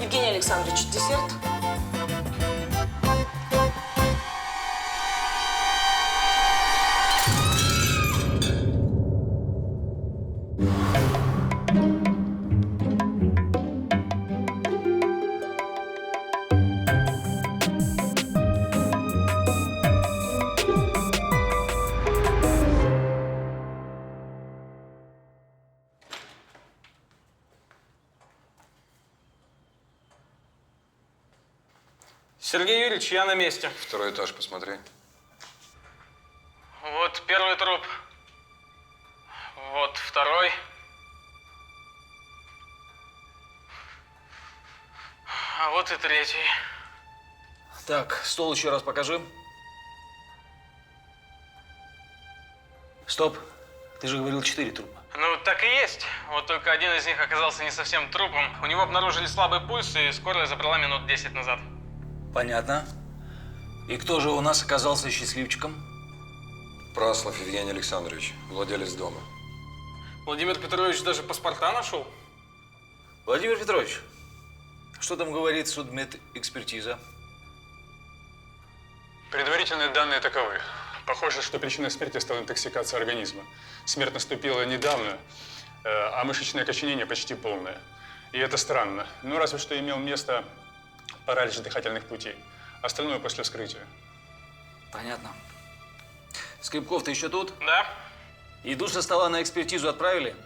Евгений Александрович, десерт. Сергей Юрьевич, я на месте. Второй этаж посмотри. Вот первый труп. Вот второй. А вот и третий. Так, стол еще раз покажи. Стоп. Ты же говорил 4 трупа. Ну, так и есть. Вот только один из них оказался не совсем трупом. У него обнаружили слабый пульс, и скорая забрала минут 10 назад. Понятно. И кто же у нас оказался счастливчиком? Праслов Евгений Александрович, владелец дома. Владимир Петрович даже паспорта нашел. Владимир Петрович, что там говорит судмедэкспертиза? Предварительные данные таковы. Похоже, что причиной смерти стала интоксикация организма. Смерть наступила недавно, а мышечное окоченение почти полное. И это странно. Ну, разве что имел место паралич дыхательных путей. Остальное после вскрытия. Понятно. Скрипков, ты еще тут? Да? Еду со стола на экспертизу отправили?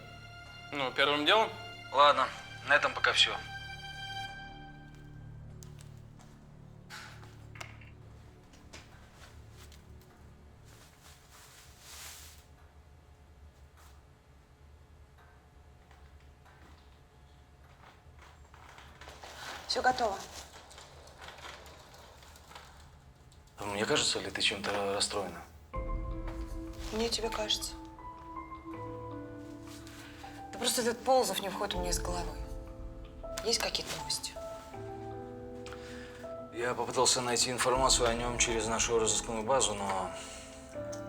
Ну, первым делом. Ладно, на этом пока все. Все готово. Мне кажется, ли ты чем-то расстроена? Мне тебе кажется. Да просто этот Полозов не входит у меня из головы. Есть какие-то новости? Я попытался найти информацию о нем через нашу розыскную базу, но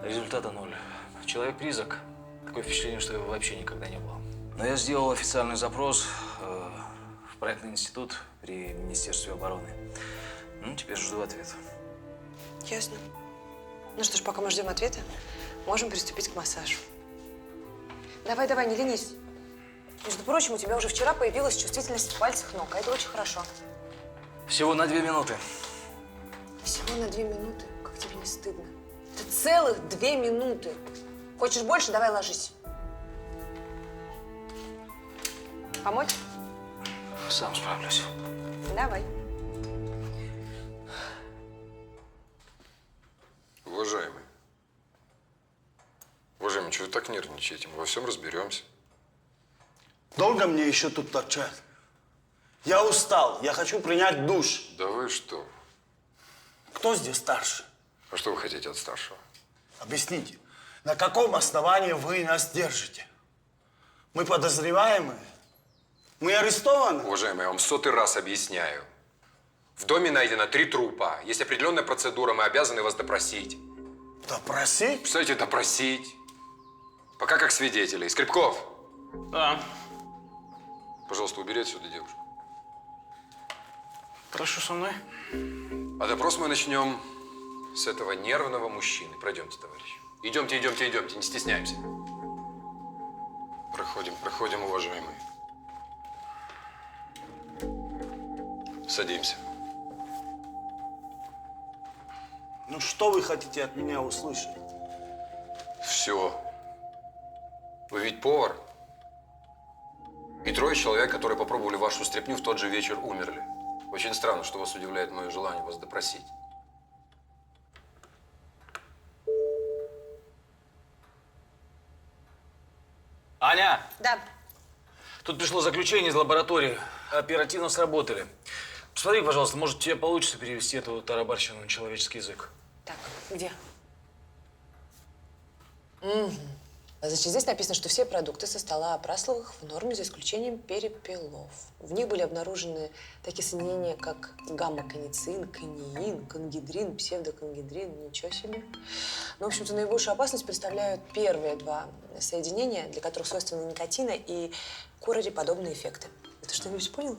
результата ноль. Человек-призрак. Такое впечатление, что его вообще никогда не было. Но я сделал официальный запрос в проектный институт при Министерстве обороны. Ну, теперь жду ответа. Ясно. Ну что ж, пока мы ждем ответа, можем приступить к массажу. Давай, давай, не ленись. Между прочим, у тебя уже вчера появилась чувствительность в пальцах ног, а это очень хорошо. Всего на 2 минуты. Всего на 2 минуты? Как тебе не стыдно? Это целых 2 минуты. Хочешь больше? Давай ложись. Помочь? Сам справлюсь. Давай. Уважаемый, что вы так нервничаете? Мы во всем разберемся. Долго мне еще тут торчать? Я устал, я хочу принять душ. Да вы что? Кто здесь старше? А что вы хотите от старшего? Объясните, на каком основании вы нас держите? Мы подозреваемые? Мы арестованы? Уважаемый, я вам 100-й раз объясняю. В доме найдено 3 трупа. Есть определенная процедура, мы обязаны вас допросить. Допросить? Кстати, допросить. Пока как свидетелей. Скрипков! Да. Пожалуйста, убери отсюда девушку. Прошу со мной. А допрос мы начнем с этого нервного мужчины. Пройдемте, товарищ. Идемте, идемте, идемте, не стесняемся. Проходим, проходим, уважаемый. Садимся. Ну что вы хотите от меня услышать? Все. Вы ведь повар. И 3 человек, которые попробовали вашу стряпню, в тот же вечер умерли. Очень странно, что вас удивляет мое желание вас допросить. Аня! Да. Тут пришло заключение из лаборатории. Оперативно сработали. Посмотри, пожалуйста, может, тебе получится перевести эту тарабарщину на человеческий язык. Так, где? Угу. Значит, здесь написано, что все продукты со стола Прасловых в норме, за исключением перепелов. В них были обнаружены такие соединения, как гамма-каницин, канеин, конгидрин, псевдоконгидрин. Ничего себе. Ну, в общем-то, наибольшую опасность представляют первые 2 соединения, для которых свойственны никотина и курореподобные эффекты. Ты что-нибудь понял?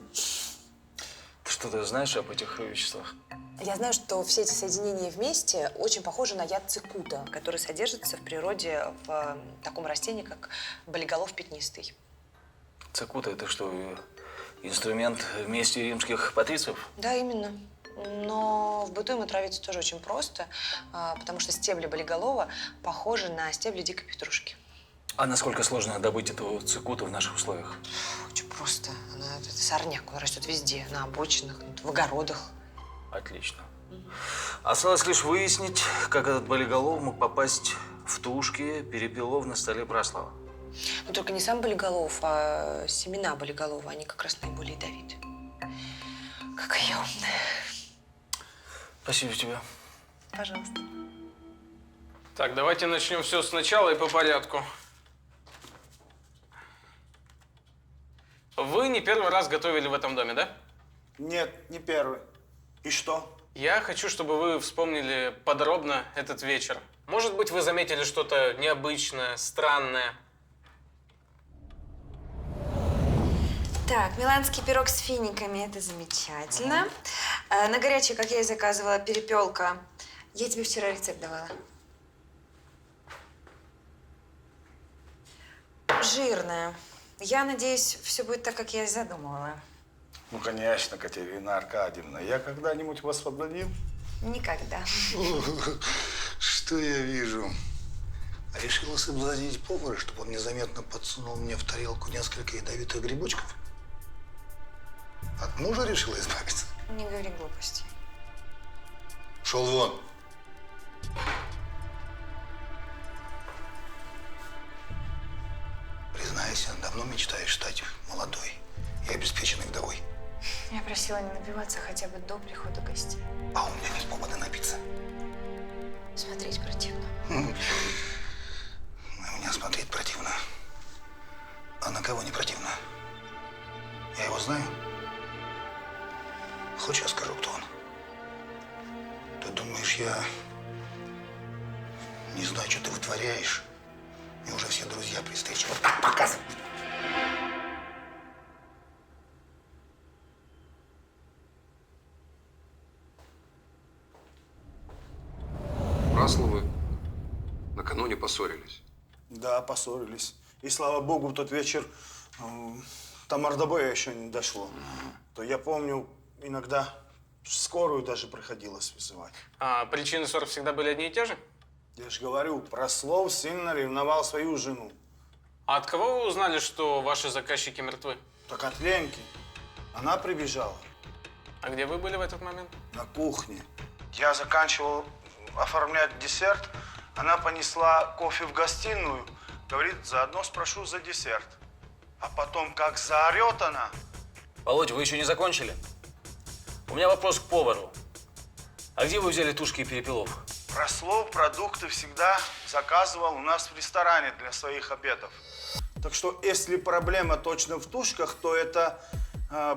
Что ты знаешь об этих веществах? Я знаю, что все эти соединения вместе очень похожи на яд цикута, который содержится в природе в таком растении, как болиголов пятнистый. Цикута – это что, инструмент мести римских патрициев? Да, именно. Но в быту им отравиться тоже очень просто, потому что стебли болиголова похожи на стебли дикой петрушки. А насколько сложно добыть эту цикуту в наших условиях? Очень просто. Это сорняк, он растет везде, на обочинах, в огородах. Отлично. Осталось лишь выяснить, как этот болиголов мог попасть в тушки перепелов на столе Праслова. Но только не сам болиголов, а семена болиголова, они как раз наиболее ядовиты. Какая я умная. Спасибо тебе. Пожалуйста. Так, давайте начнем все сначала и по порядку. Вы не первый раз готовили в этом доме, да? Нет, не первый. И что? Я хочу, чтобы вы вспомнили подробно этот вечер. Может быть, вы заметили что-то необычное, странное. Так, миланский пирог с финиками – это замечательно. На горячий, как я и заказывала, перепелка. Я тебе вчера рецепт давала. Жирная. Я надеюсь, все будет так, как я и задумывала. Ну, конечно, Катерина Аркадьевна. Я когда-нибудь вас подводил? Никогда. Что я вижу? Решила соблазнить повара, чтобы он незаметно подсунул мне в тарелку несколько ядовитых грибочков? От мужа решила избавиться? Не говори глупостей. Шел вон. Признайся, давно мечтаешь стать молодой и обеспеченной вдовой. Я просила не напиваться хотя бы до прихода гостей. А у меня нет повода напиться. Смотреть противно. На меня смотреть противно. А на кого не противно? Я его знаю. Хочешь, я скажу, кто он? Ты думаешь, я не знаю, что ты вытворяешь? И уже все друзья при встрече вот так показывают. Прасловы накануне поссорились. Да, поссорились. И слава богу, в тот вечер до мордобоя еще не дошло. То я помню, иногда скорую даже приходилось вызывать. А причины ссор всегда были одни и те же? Я же говорю, Праслов сильно ревновал свою жену. А от кого вы узнали, что ваши заказчики мертвы? Так от Ленки. Она прибежала А где вы были в этот момент? на кухне. Я заканчивал оформлять десерт. Она понесла кофе в гостиную. Говорит, заодно спрошу за десерт. А потом, как заорет она. Володя, вы еще не закончили? У меня вопрос к повару. А где вы взяли тушки и перепелов? Праслов продукты всегда заказывал у нас в ресторане для своих обедов. Так что, если проблема точно в тушках, то это,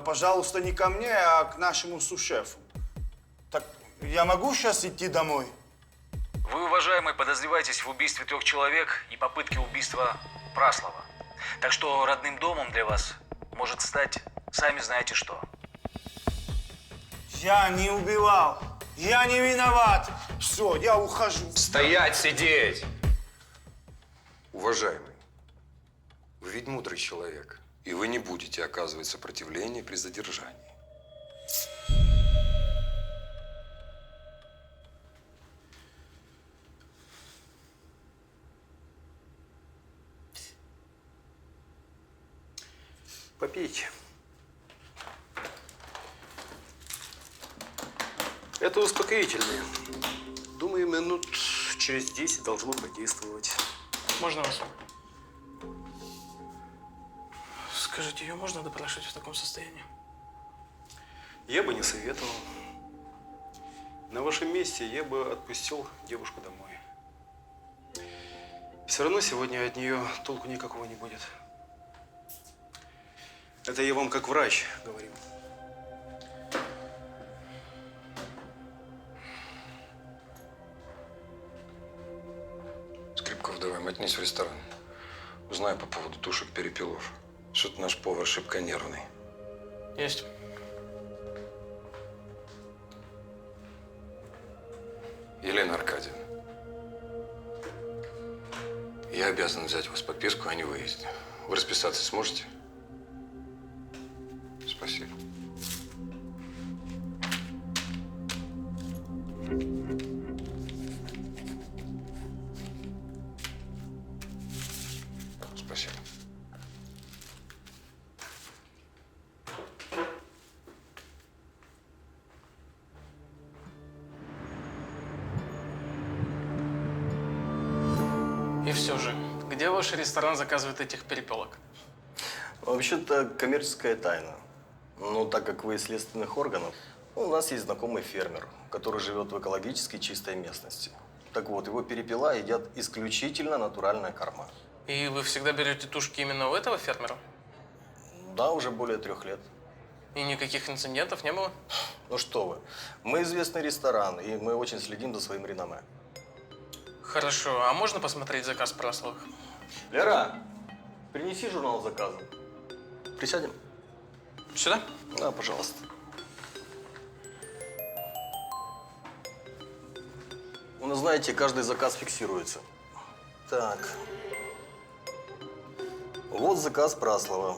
пожалуйста, не ко мне, а к нашему су-шефу. Так я могу сейчас идти домой? Вы, уважаемый, подозреваетесь в убийстве 3 человек и попытке убийства Праслова. Так что родным домом для вас может стать сами знаете что. Я не убивал. Я не виноват. Все, я ухожу. Стоять, сидеть! Уважаемый, вы ведь мудрый человек, и вы не будете оказывать сопротивление при задержании. Попейте. Это успокоительное. Думаю, минут через 10 должно подействовать. Можно вас? Скажите, ее можно допрашивать в таком состоянии? Я бы не советовал. На вашем месте я бы отпустил девушку домой. Все равно сегодня от нее толку никакого не будет. Это я вам как врач говорю. Скрипков, давай, мотнись в ресторан. Узнай по поводу тушек перепелов. Что-то наш повар шибко нервный. Есть. обязан взять у вас подписку о невыезде. Вы расписаться сможете? Спасибо. Спасибо. И все же, где ваш ресторан заказывает этих перепелок? Вообще-то коммерческая тайна. Но так как вы из следственных органов, у нас есть знакомый фермер, который живет в экологически чистой местности. Так вот, его перепела едят исключительно натуральная корма. И вы всегда берете тушки именно у этого фермера? Да, уже более 3 лет. И никаких инцидентов не было? Ну что вы, мы известный ресторан, и мы очень следим за своим реноме. Хорошо, а можно посмотреть заказ Прасловых? Лера, принеси журнал заказа. Присядем? Сюда? Да, пожалуйста. Ну, знаете, каждый заказ фиксируется. Так. Вот заказ Праслова.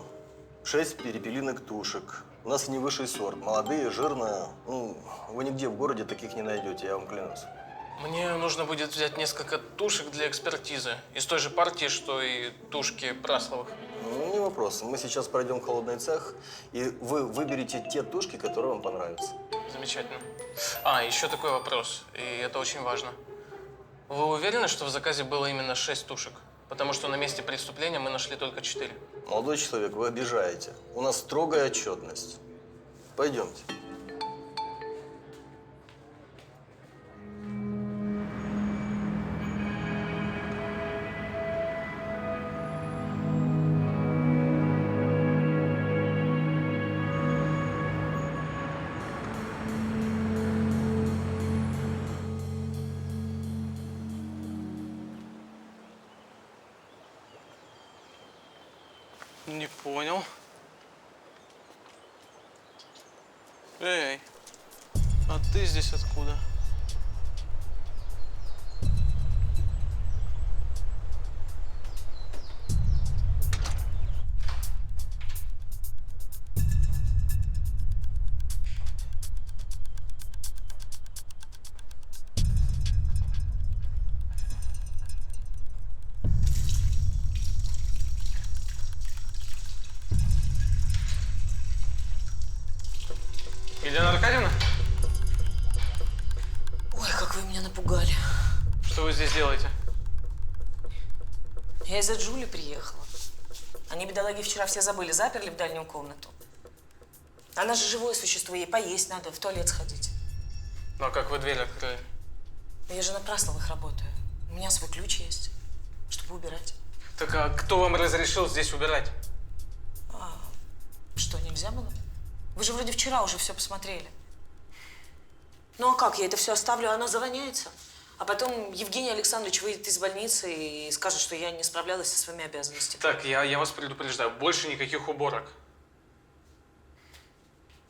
6 перепелиных тушек. У нас не высший сорт. Молодые, жирные. Ну, вы нигде в городе таких не найдете, я вам клянусь. Мне нужно будет взять несколько тушек для экспертизы. Из той же партии, что и тушки Прасловых. Ну, не вопрос. Мы сейчас пройдем в холодный цех, и вы выберете те тушки, которые вам понравятся. Замечательно. А, еще такой вопрос, и это очень важно. Вы уверены, что в заказе было именно 6 тушек? Потому что на месте преступления мы нашли только 4. Молодой человек, вы обижаете. У нас строгая отчетность. Пойдемте. Не понял. Эй, а ты здесь откуда? Елена Аркадьевна? Ой, как вы меня напугали. Что вы здесь делаете? Я из-за Джули приехала. Они, бедолаги, вчера все забыли, заперли в дальнюю комнату. Она же живое существо, ей поесть надо, в туалет сходить. Ну а как вы дверь открыли? Я же на Прасловых работаю. У меня свой ключ есть, чтобы убирать. Так а кто вам разрешил здесь убирать? Что, нельзя было? Вы же вроде вчера уже все посмотрели. Ну а как, я это все оставлю, она завоняется. А потом Евгений Александрович выйдет из больницы и скажет, что я не справлялась со своими обязанностями. Так, я вас предупреждаю, больше никаких уборок.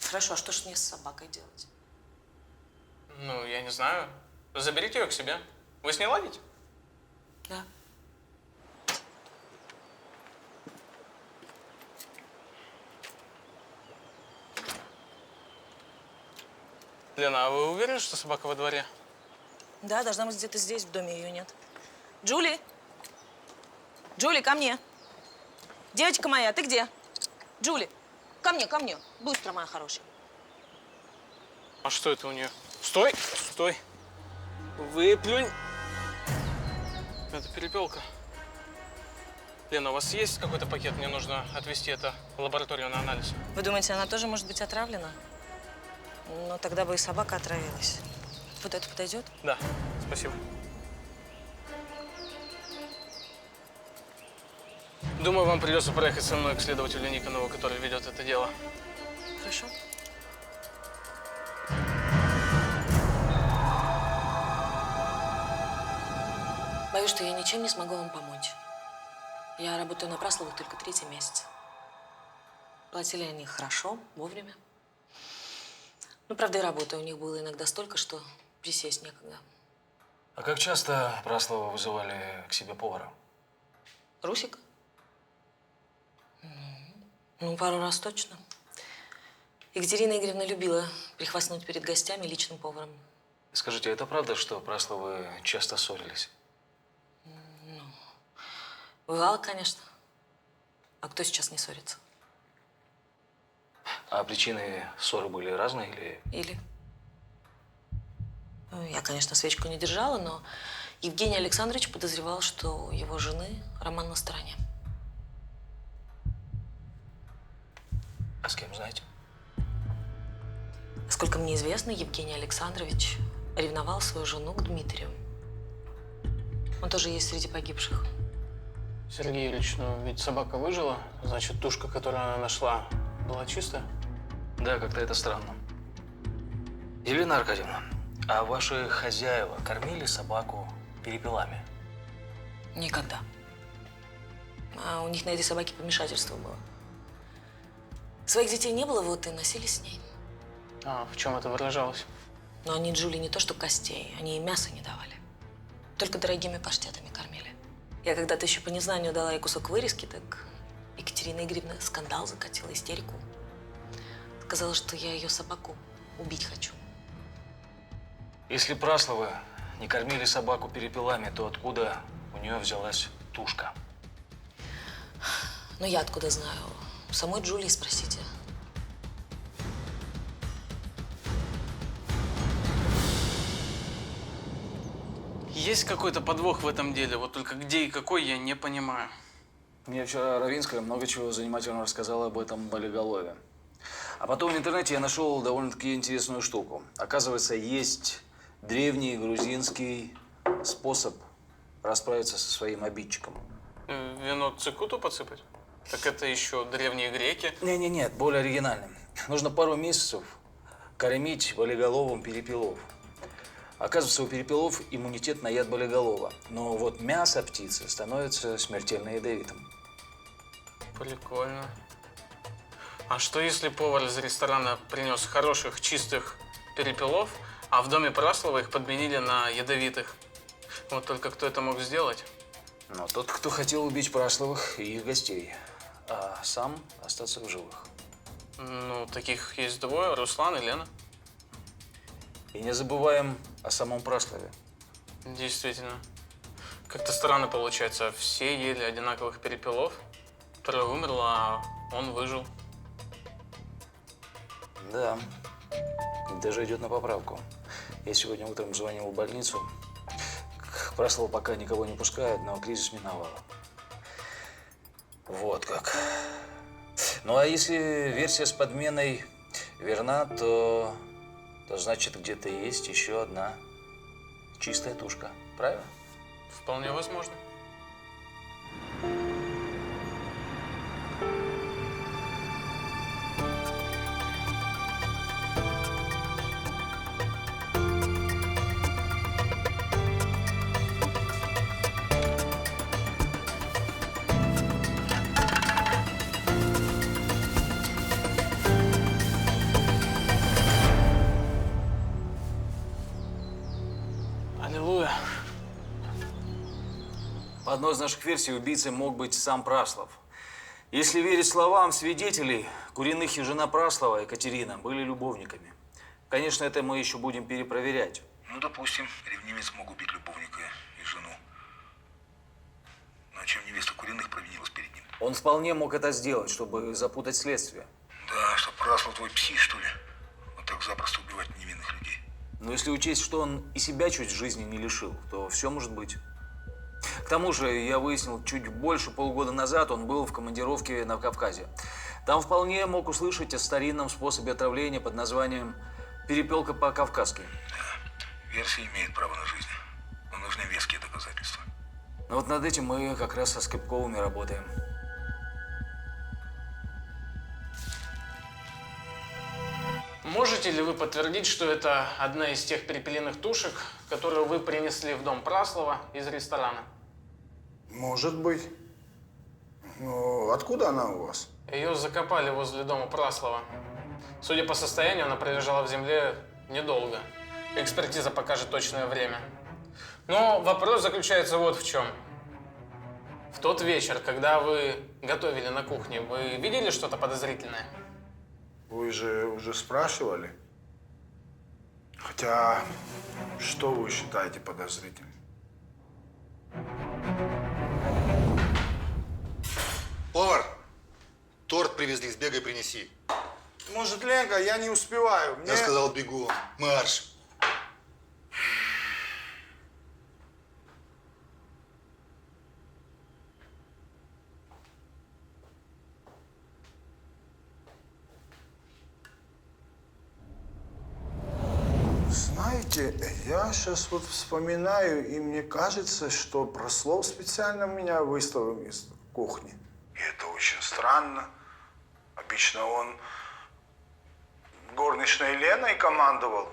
Хорошо, а что ж мне с собакой делать? Ну, я не знаю. Заберите ее к себе. Вы с ней ладите? Да. Лена, а вы уверены, что собака во дворе? Да, должна быть где-то здесь, в доме ее нет. Джули! Джули, ко мне! Девочка моя, ты где? Джули, ко мне, быстро, моя хорошая. А что это у нее? Стой, стой. Выплюнь. Это перепелка. Лена, у вас есть какой-то пакет? Мне нужно отвезти это в лабораторию на анализ. Вы думаете, она тоже может быть отравлена? Но тогда бы и собака отравилась. Вот это подойдет? Да, спасибо. Думаю, вам придется проехать со мной к следователю Никонову, который ведет это дело. Хорошо. Боюсь, что я ничем не смогу вам помочь. Я работаю на Прасловых только 3-й месяц. Платили они хорошо, вовремя. Ну, правда, и работы у них было иногда столько, что присесть некогда. А как часто Праслова вызывали к себе повара? Русик? Ну, пару раз точно. Екатерина Игоревна любила прихвастнуть перед гостями личным поваром. Скажите, это правда, что Прасловы часто ссорились? Бывало, конечно. А кто сейчас не ссорится? А причины ссоры были разные или… Или? Ну, я, конечно, свечку не держала, но Евгений Александрович подозревал, что у его жены роман на стороне. А с кем, знаете? Насколько мне известно, Евгений Александрович ревновал свою жену к Дмитрию. Он тоже есть среди погибших. Сергей Ильич, ну ведь собака выжила, значит, тушка, которую она нашла, была чистая? Да, как-то это странно. Елена Аркадьевна, а ваши хозяева кормили собаку перепелами? Никогда. А у них на этой собаке помешательство было. Своих детей не было, вот и носились с ней. А в чем это выражалось? Но они Джули не то что костей, они и мяса не давали. Только дорогими паштетами кормили. Я когда-то еще по незнанию дала ей кусок вырезки, так Екатерина Игоревна скандал закатила, истерику. Сказала, что я ее собаку убить хочу. Если Прасловы не кормили собаку перепелами, то откуда у нее взялась тушка? Но я откуда знаю? У самой Джулии спросите. Есть какой-то подвох в этом деле, вот только где и какой, я не понимаю. Мне вчера Равинская много чего занимательно рассказала об этом болиголове. А потом в интернете я нашел довольно-таки интересную штуку. Оказывается, есть древний грузинский способ расправиться со своим обидчиком. Вино цикуту подсыпать? Так это еще древние греки. Нет, более оригинальным. Нужно пару месяцев кормить болиголовым перепелов. Оказывается, у перепелов иммунитет на яд болиголова. Но вот мясо птицы становится смертельно ядовитым. Прикольно. А что если повар из ресторана принес хороших, чистых перепелов, а в доме Праслова их подменили на ядовитых? Вот только кто это мог сделать? Но тот, кто хотел убить Прасловых и их гостей, а сам остаться в живых. Ну, таких есть двое, Руслан и Лена. И не забываем о самом Праслове. Действительно. Как-то странно получается. Все ели одинаковых перепелов. Трое умерло, а он выжил. Да. И даже идет на поправку. Я сегодня утром звонил в больницу. К Праслову пока никого не пускают, но кризис миновал. Вот как. Ну а если версия с подменой верна, то значит где-то есть еще одна чистая тушка. Правильно? Вполне возможно. Аллилуйя. По одной из наших версий, убийцей мог быть сам Праслов. Если верить словам свидетелей, Куриных и жена Праслова, Екатерина, были любовниками. Конечно, это мы еще будем перепроверять. Ну, допустим, ревнивец мог убить любовника и жену. Но чем невеста Куриных провинилась перед ним? Он вполне мог это сделать, чтобы запутать следствие. Да, что Праслов твой псих, что ли? Вот так запросто убивать невинных людей. Но если учесть, что он и себя чуть жизни не лишил, то все может быть. К тому же, я выяснил, чуть больше полугода назад он был в командировке на Кавказе. Там вполне мог услышать о старинном способе отравления под названием перепелка по-кавказски. Да, версия имеет право на жизнь, но нужны веские доказательства. Но вот над этим мы как раз со Скрипковыми работаем. Можете ли вы подтвердить, что это одна из тех перепелиных тушек, которую вы принесли в дом Праслова из ресторана? Может быть. Но откуда она у вас? Ее закопали возле дома Праслова. Судя по состоянию, она пролежала в земле недолго. Экспертиза покажет точное время. Но вопрос заключается вот в чем. В тот вечер, когда вы готовили на кухне, вы видели что-то подозрительное? Вы же уже спрашивали. Хотя, что вы считаете подозрительным? Повар, торт привезли, сбегай, принеси. Может, Ленка, я не успеваю. Мне... Я сказал, бегу. Марш. Знаете, я сейчас вот вспоминаю, и мне кажется, что Прослов специально меня выставил из кухни. И это очень странно. Обычно он горничной Леной командовал,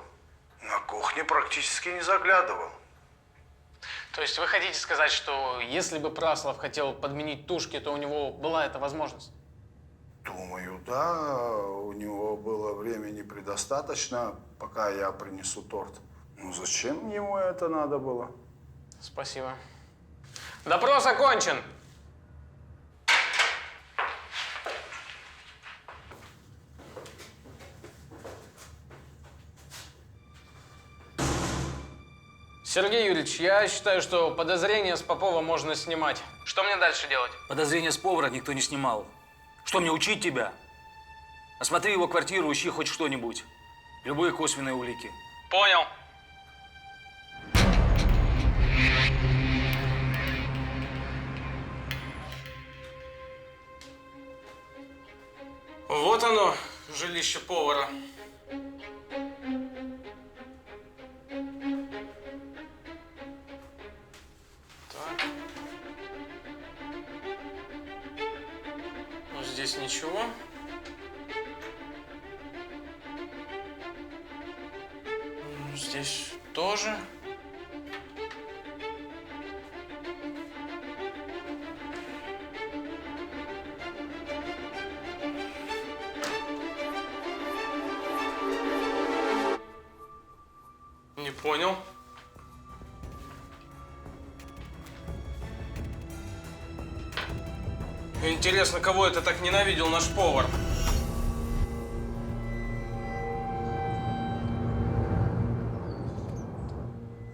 на кухне практически не заглядывал. То есть вы хотите сказать, что если бы Праслов хотел подменить тушки, то у него была эта возможность? Думаю, да, у него было времени предостаточно, пока я принесу торт. Ну зачем ему это надо было? Спасибо. Допрос окончен. Сергей Юрьевич, я считаю, что подозрения с Попова можно снимать. Что мне дальше делать? Подозрения с повара никто не снимал. Что, мне учить тебя? Осмотри его квартиру, ищи хоть что-нибудь. Любые косвенные улики. Понял. Вот оно, жилище повара. Так. Ну, здесь ничего. Здесь тоже. Не понял. Интересно, кого это так ненавидел наш повар?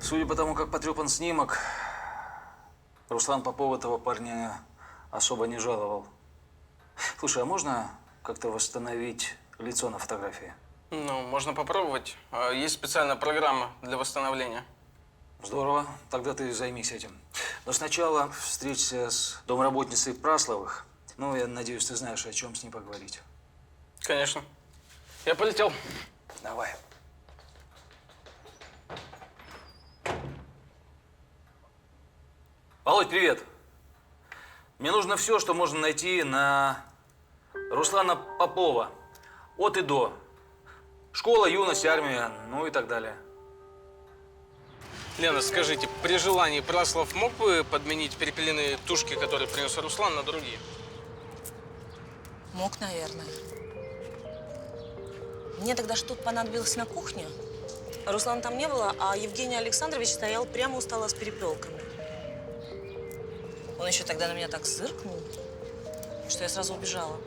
Судя по тому, как потрепан снимок, Руслан Попов этого парня особо не жаловал. Слушай, а можно как-то восстановить лицо на фотографии? Ну, можно попробовать. Есть специальная программа для восстановления. Здорово, тогда ты займись этим. Но сначала встреться с домработницей Прасловых. Ну, я надеюсь, ты знаешь, о чем с ней поговорить. Конечно. Я полетел. Давай. Володь, привет. Мне нужно все, что можно найти на Руслана Попова. От и до. Школа, юность, армия, ну и так далее. Лена, скажите, при желании Праслов мог бы подменить перепелиные тушки, которые принес Руслан, на другие? Мог, наверное. Мне тогда что-то понадобилось на кухне. Руслана там не было, а Евгений Александрович стоял прямо у стола с перепелками. Он еще тогда на меня так зыркнул, что я сразу убежала.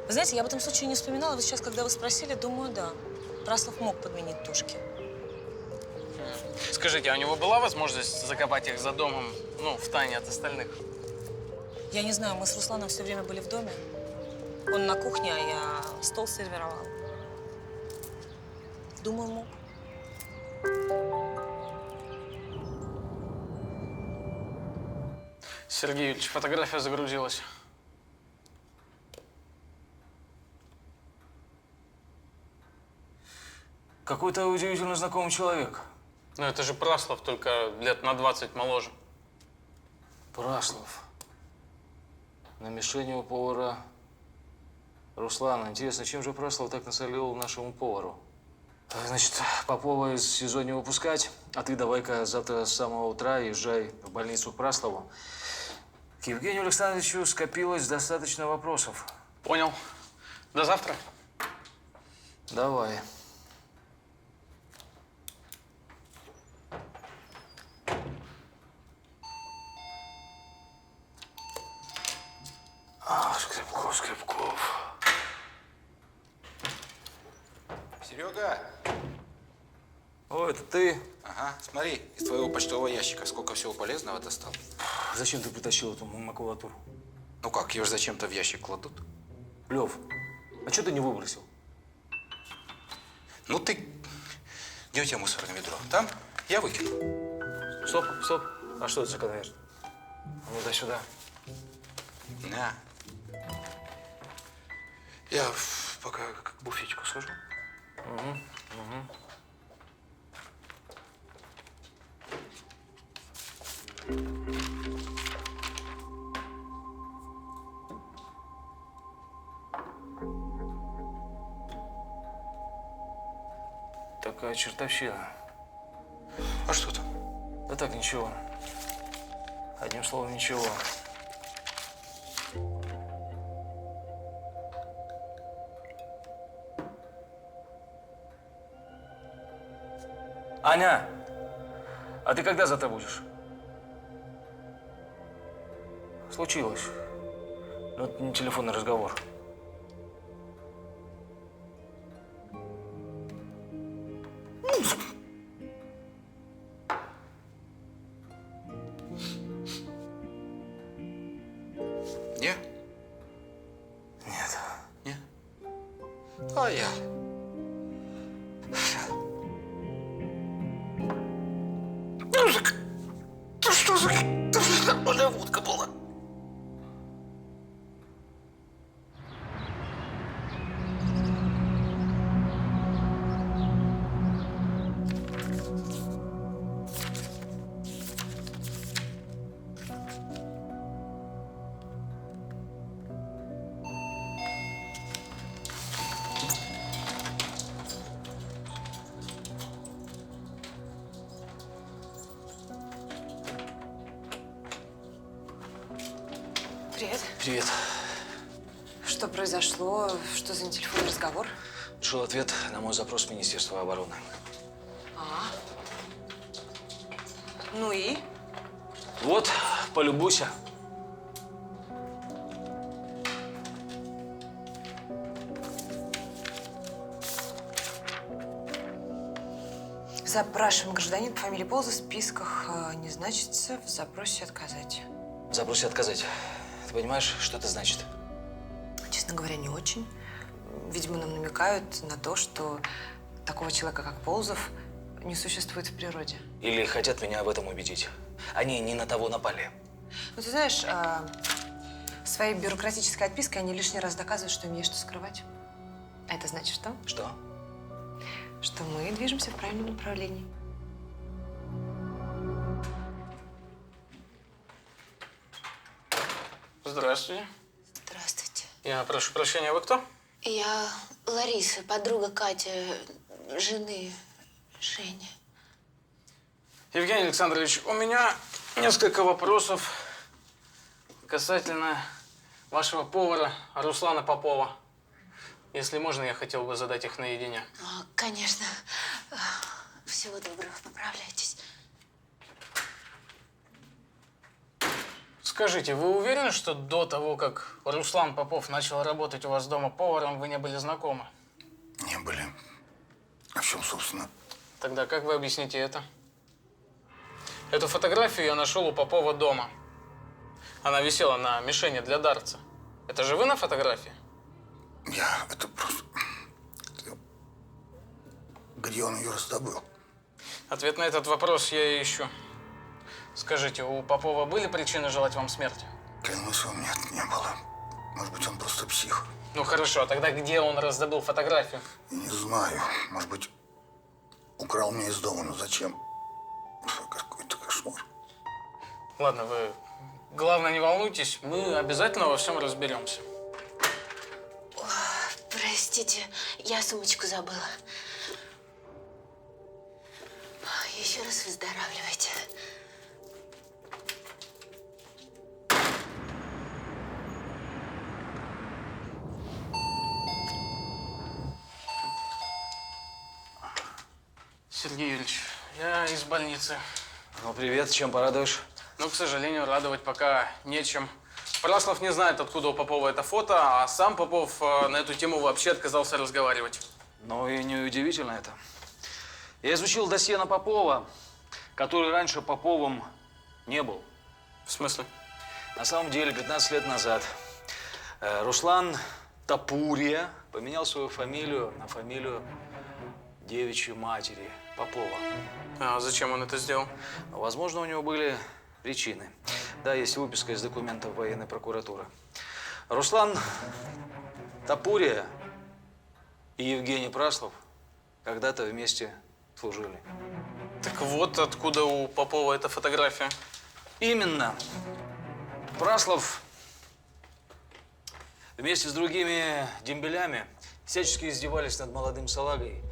Вы знаете, я об этом случае не вспоминала. Вот сейчас, когда вы спросили, думаю, да. Праслов мог подменить тушки. Скажите, а у него была возможность закопать их за домом, ну, в тайне от остальных? Я не знаю, мы с Русланом все время были в доме. Он на кухне, а я стол сервировала. Думаю, мог. Сергей Юрьевич, фотография загрузилась. Какой-то удивительно знакомый человек. Ну, это же Праслов, только лет на 20 моложе. Праслов. На мишени у повара Руслана. Интересно, чем же Праслов так насолил нашему повару? Так, значит, Попова из СИЗО не выпускать, а ты давай-ка завтра с самого утра езжай в больницу к Праслову. К Евгению Александровичу скопилось достаточно вопросов. Понял. До завтра. Давай. Серега! О, это ты? Ага, смотри, из твоего почтового ящика сколько всего полезного достал. Зачем ты притащил эту макулатуру? Ну как, ее же зачем-то в ящик кладут. Лев, а что ты не выбросил? Ну ты... Где у тебя мусорное ведро? Там? Я выкину. Стоп, стоп. А что это за конверт? Ну, дай сюда. На. Я пока к буфетчику схожу. Такая чертовщина. А что там? Да так, ничего. Одним словом, ничего. Аня, а ты когда завтра будешь? Случилось. Ну, это не телефонный разговор. Не? Нет. Не? А я. Да что за... Да нормальная водка была. Привет. Привет. Что произошло? Что за телефонный разговор? Пришел ответ на мой запрос в Министерство обороны. Ну и? Вот, полюбуйся. Запрашиваем гражданин по фамилии Полза в списках не значится, в запросе отказать. В запросе отказать. Ты понимаешь, что это значит? Честно говоря, не очень. Видимо, нам намекают на то, что такого человека, как Ползов, не существует в природе. Или хотят меня в этом убедить. Они не на того напали. Ну, ты знаешь, своей бюрократической отпиской они лишний раз доказывают, что им есть что скрывать. А это значит что? Что? Что мы движемся в правильном направлении. Здравствуйте. Здравствуйте. Я прошу прощения, вы кто? Я Лариса, подруга Катя, жены Жени. Евгений Александрович, у меня несколько вопросов касательно вашего повара Руслана Попова. Если можно, я хотел бы задать их наедине. Конечно. Всего доброго, поправляйтесь. Скажите, вы уверены, что до того, как Руслан Попов начал работать у вас дома поваром, вы не были знакомы? Не были. А в чем, собственно? Тогда как вы объясните это? Эту фотографию я нашел у Попова дома. Она висела на мишени для дартса. Это же вы на фотографии? Это просто... Где он ее раздобыл? Ответ на этот вопрос я и ищу. Скажите, у Попова были причины желать вам смерти? Клянусь вам, нет, не было. Может быть, он просто псих. Ну хорошо, а тогда где он раздобыл фотографию? Не знаю. Может быть, украл меня из дома, но зачем? Какой-то кошмар. Ладно, вы, главное, не волнуйтесь, мы обязательно во всем разберемся. Простите, я сумочку забыла. Еще раз выздоравливайте. Сергей Юрьевич, я из больницы. Ну, привет, чем порадуешь? Но, к сожалению, радовать пока нечем. Праслов не знает, откуда у Попова это фото, а сам Попов на эту тему вообще отказался разговаривать. Ну и неудивительно это. Я изучил досье на Попова, который раньше Поповым не был. В смысле? На самом деле, 15 лет назад Руслан Тапурия поменял свою фамилию на фамилию девичьей матери Попова. А зачем он это сделал? Возможно, у него были причины. Да, есть выписка из документов военной прокуратуры. Руслан Тапурия и Евгений Праслов когда-то вместе служили. Так вот откуда у Попова эта фотография. Именно. Праслов вместе с другими дембелями всячески издевались над молодым салагой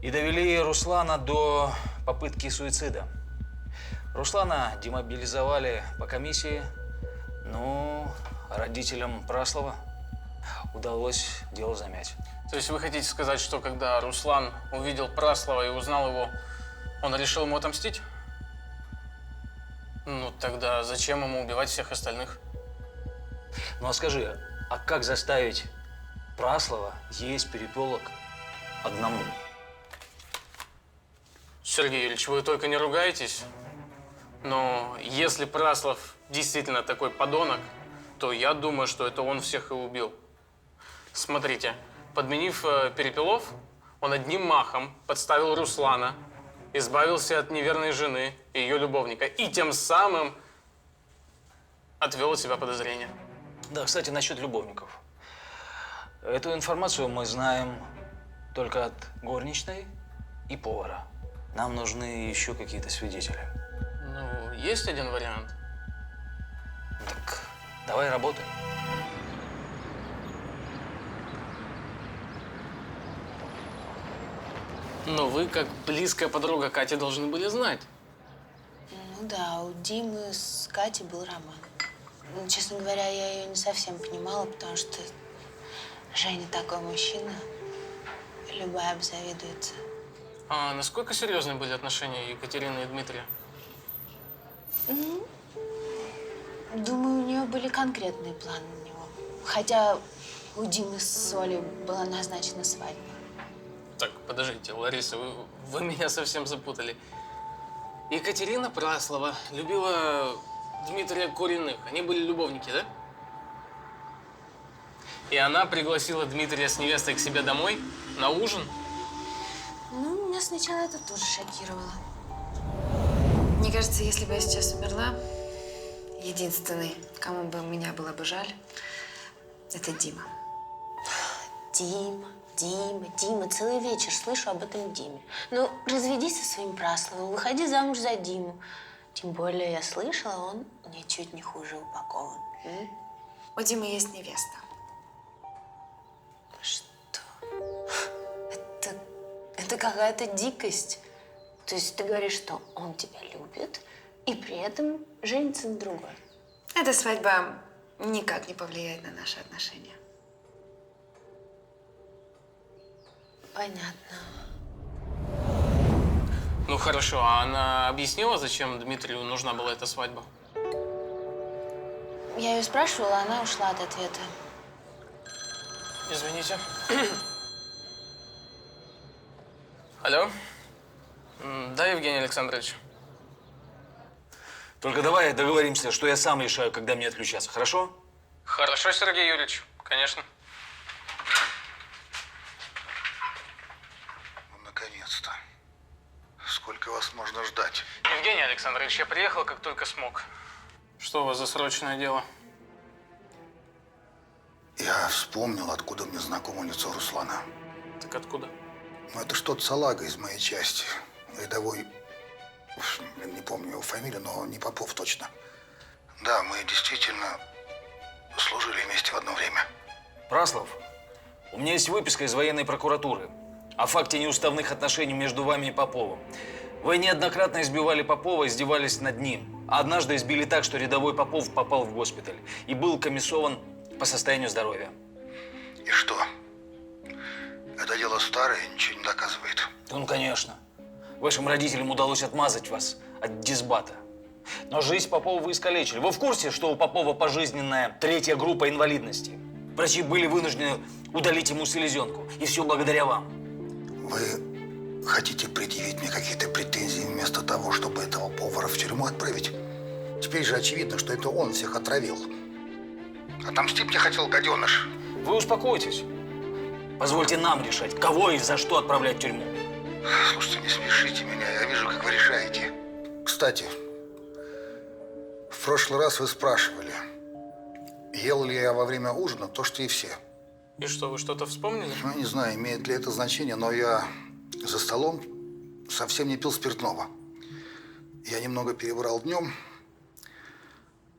и довели Руслана до попытки суицида. Руслана демобилизовали по комиссии, но родителям Праслова удалось дело замять. То есть вы хотите сказать, что когда Руслан увидел Праслова и узнал его, он решил ему отомстить? Ну тогда зачем ему убивать всех остальных? Ну а скажи, а как заставить Праслова есть перепелок одному? Сергей Юрьевич, вы только не ругаетесь, но если Праслов действительно такой подонок, то я думаю, что это он всех и убил. Смотрите, подменив Перепелов, он одним махом подставил Руслана, избавился от неверной жены и ее любовника, и тем самым отвел от себя подозрения. Да, кстати, насчет любовников. Эту информацию мы знаем только от горничной и повара. Нам нужны еще какие-то свидетели. Ну, есть один вариант. Так, давай работаем. Но вы, как близкая подруга Кати, должны были знать. Ну да, у Димы с Катей был роман. Ну, честно говоря, я ее не совсем понимала, потому что Женя такой мужчина, любая обзавидуется. А насколько серьезны были отношения Екатерины и Дмитрия? Думаю, у нее были конкретные планы на него. Хотя у Димы с Олей была назначена свадьба. Так, подождите, Лариса, вы меня совсем запутали. Екатерина Праслова любила Дмитрия Куриных. Они были любовники, да? И она пригласила Дмитрия с невестой к себе домой на ужин? Ну, меня сначала это тоже шокировало. Мне кажется, если бы я сейчас умерла, единственный, кому бы меня было бы жаль, это Дима. Дима, целый вечер слышу об этом Диме. Ну, разведись со своим Прасловым, выходи замуж за Диму. Тем более, я слышала, он ничуть не хуже упакован. У Димы есть невеста. Что? Это какая-то дикость. То есть ты говоришь, что он тебя любит, и при этом женится на другой. Эта свадьба никак не повлияет на наши отношения. Понятно. Ну хорошо, а она объяснила, зачем Дмитрию нужна была эта свадьба? Я ее спрашивала, она ушла от ответа. Извините. Алло? Да, Евгений Александрович. Только давай договоримся, что я сам решаю, когда мне отключаться, хорошо? Хорошо, Сергей Юрьевич, конечно. Наконец-то. Сколько вас можно ждать? Евгений Александрович, я приехал, как только смог. Что у вас за срочное дело? Я вспомнил, откуда мне знакомо лицо Руслана. Так откуда? Ну, это что-то салага из моей части. Рядовой, не помню его фамилию, но не Попов точно. Да, мы действительно служили вместе в одно время. Праслов, у меня есть выписка из военной прокуратуры о факте неуставных отношений между вами и Поповым. Вы неоднократно избивали Попова, издевались над ним. А однажды избили так, что рядовой Попов попал в госпиталь и был комиссован по состоянию здоровья. И что? Это дело старое, ничего не доказывает. Ну, конечно. Вашим родителям удалось отмазать вас от дисбата. Но жизнь Попова вы искалечили. Вы в курсе, что у Попова пожизненная 3-я группа инвалидности? Врачи были вынуждены удалить ему селезенку. И все благодаря вам. Вы хотите предъявить мне какие-то претензии вместо того, чтобы этого повара в тюрьму отправить? Теперь же очевидно, что это он всех отравил. Отомстить мне хотел гаденыш. Вы успокойтесь. Позвольте нам решать, кого и за что отправлять в тюрьму. Слушайте, не смешите меня, я вижу, как вы решаете. Кстати, в прошлый раз вы спрашивали, ел ли я во время ужина то, что и все. И что, вы что-то вспомнили? Ну, не знаю, имеет ли это значение, но я за столом совсем не пил спиртного. Я немного перебрал днем,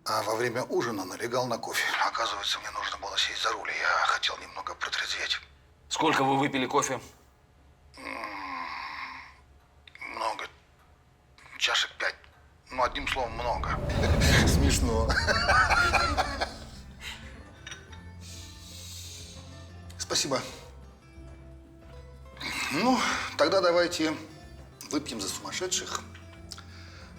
а во время ужина налегал на кофе. Оказывается, мне нужно было сесть за руль, и я хотел немного протрезветь. Сколько вы выпили кофе? Много. Чашек 5. Ну, одним словом, много. Смешно. Спасибо. Ну, тогда давайте выпьем за сумасшедших,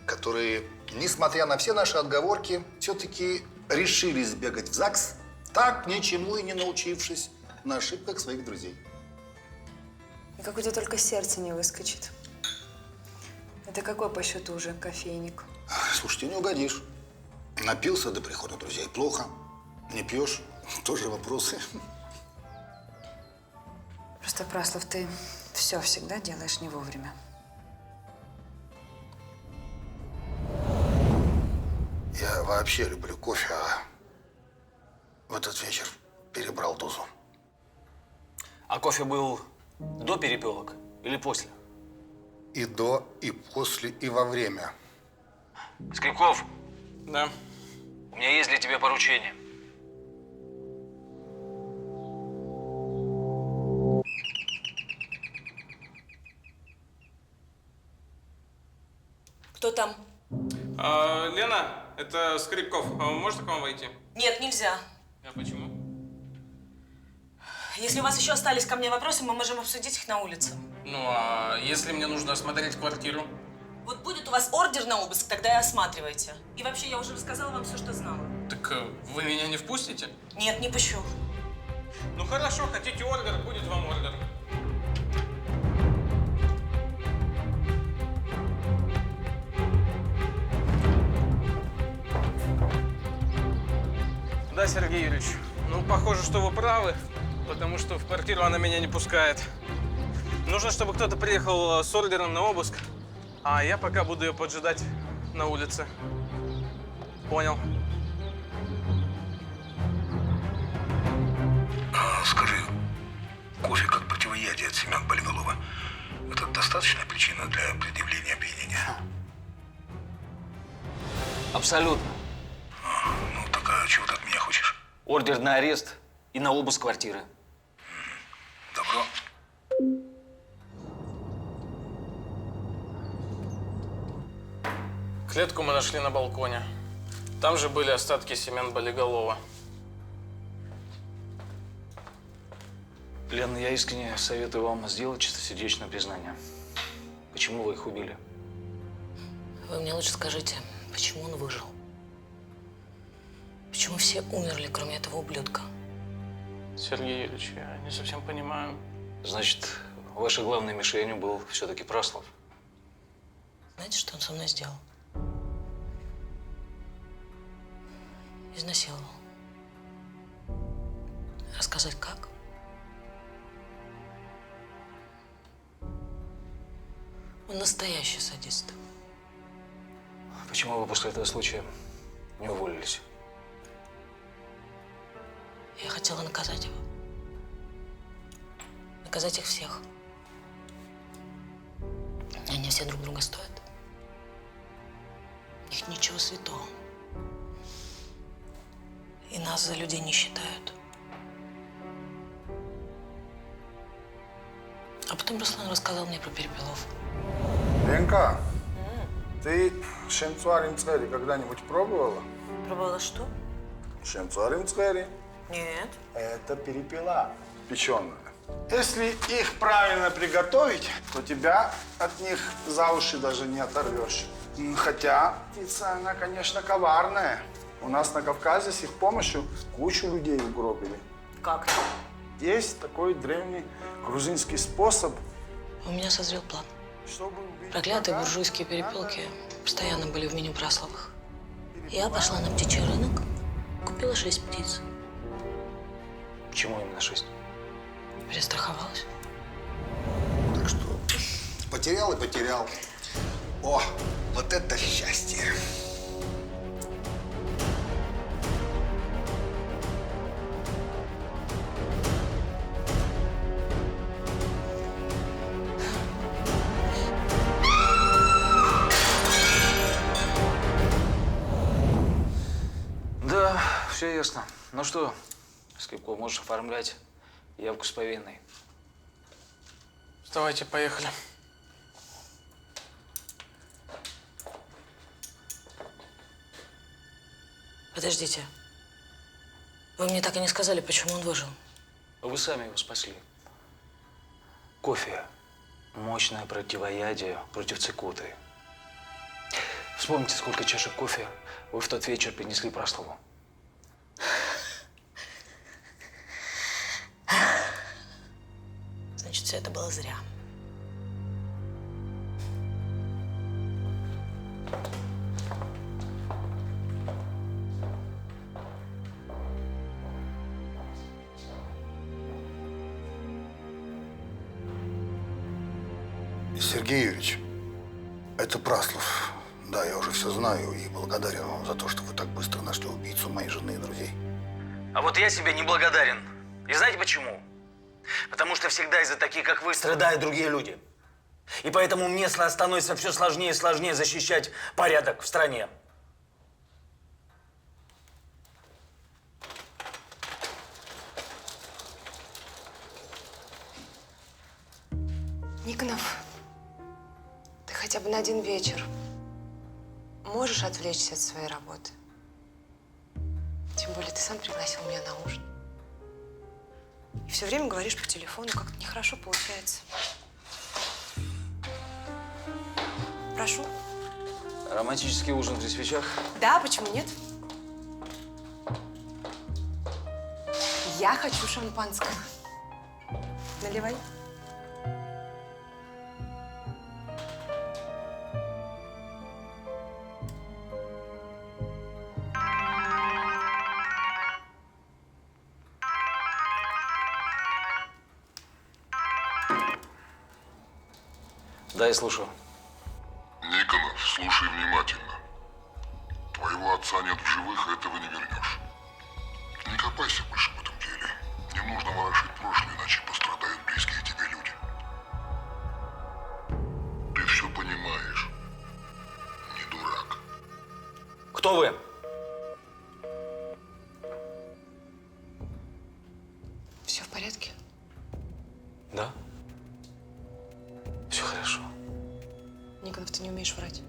которые, несмотря на все наши отговорки, все-таки решили сбегать в ЗАГС, так ничему и не научившись на ошибках своих друзей. И как у тебя только сердце не выскочит. Это какой по счету уже кофейник? Слушайте, не угодишь. Напился до прихода друзей – плохо. Не пьешь – тоже вопросы. Просто, Праслов, ты все всегда делаешь не вовремя. Я вообще люблю кофе, а в этот вечер перебрал дозу. А кофе был до перепелок или после? И до, и после, и во время. Скрипков, Да. у меня есть для тебя поручение. Кто там? Лена, это Скрипков. Можно к вам войти? Нет, нельзя. А почему? Если у вас еще остались ко мне вопросы, мы можем обсудить их на улице. Ну, а если мне нужно осмотреть квартиру? Вот будет у вас ордер на обыск, тогда и осматривайте. И вообще, я уже рассказала вам все, что знала. Так вы меня не впустите? Нет, не пущу. Ну хорошо, хотите ордер, будет вам ордер. Да, Сергей Юрьевич, ну похоже, что вы правы, потому что в квартиру она меня не пускает. Нужно, чтобы кто-то приехал с ордером на обыск, а я пока буду ее поджидать на улице. Понял. Скажи, кофе как противоядие от семян болиголова – это достаточная причина для предъявления обвинения? Абсолютно. Ну, так а чего ты от меня хочешь? Ордер на арест и на обыск квартиры. Добро. Клетку мы нашли на балконе. Там же были остатки семян болиголова. Лена, я искренне советую вам сделать чистосердечное признание. Почему вы их убили? Вы мне лучше скажите, почему он выжил? Почему все умерли, кроме этого ублюдка? Сергей Юрьевич, я не совсем понимаю. Значит, вашей главной мишенью был все-таки Праслов. Знаете, что он со мной сделал? Изнасиловал. Рассказать как? Он настоящий садист. Почему вы после этого случая не уволились? Я хотела наказать его. Наказать их всех. Они все друг друга стоят. Их ничего святого. И нас за людей не считают. А потом Руслан рассказал мне про Перепелов. Ленка, ты шенцуарим цхери когда-нибудь пробовала? Пробовала что? Шенцуарим цхери Нет. – это перепела печеная. Если их правильно приготовить, то тебя от них за уши даже не оторвешь. Хотя птица, она, конечно, коварная. У нас на Кавказе с их помощью кучу людей угробили. Как? Есть такой древний грузинский способ У меня созрел план. Чтобы убить Проклятые врага, буржуйские перепелки надо постоянно были в меню Прасловых. Я перепелать. пошла на птичий рынок, купила 6 птиц, Почему именно 6? перестраховалась. Так что потерял и потерял. О, вот это счастье. Да, все ясно. Ну что, Скрипко, можешь оформлять явку с повинной. Давайте, поехали. Подождите. Вы мне так и не сказали, почему он выжил. Вы сами его спасли. Кофе. Мощное противоядие против цикуты. Вспомните, сколько чашек кофе вы в тот вечер принесли Праслову. Значит, все это было зря. Сергей Юрьевич, это Праслов. Да, я уже все знаю и благодарен вам за то, что вы так быстро нашли убийцу моей жены и друзей. А вот я себе не благодарен. И знаете почему? Потому что всегда из-за таких, как вы, страдают другие люди. И поэтому мне становится все сложнее и сложнее защищать порядок в стране. Никонов, ты хотя бы на один вечер можешь отвлечься от своей работы? Тем более ты сам пригласил меня на ужин. И все время говоришь по телефону, как-то нехорошо получается. Прошу. Романтический ужин при свечах. Да, почему нет? Я хочу шампанского. Наливай. Да, я слушаю. Никонов, слушай внимательно. Твоего отца нет в живых, этого не вернешь. Не копайся больше в этом деле. Не нужно ворошить прошлое, иначе пострадают близкие тебе люди. Ты все понимаешь. Не дурак. Кто вы? Все в порядке? Да. Все хорошо. Никонов, ты не умеешь врать.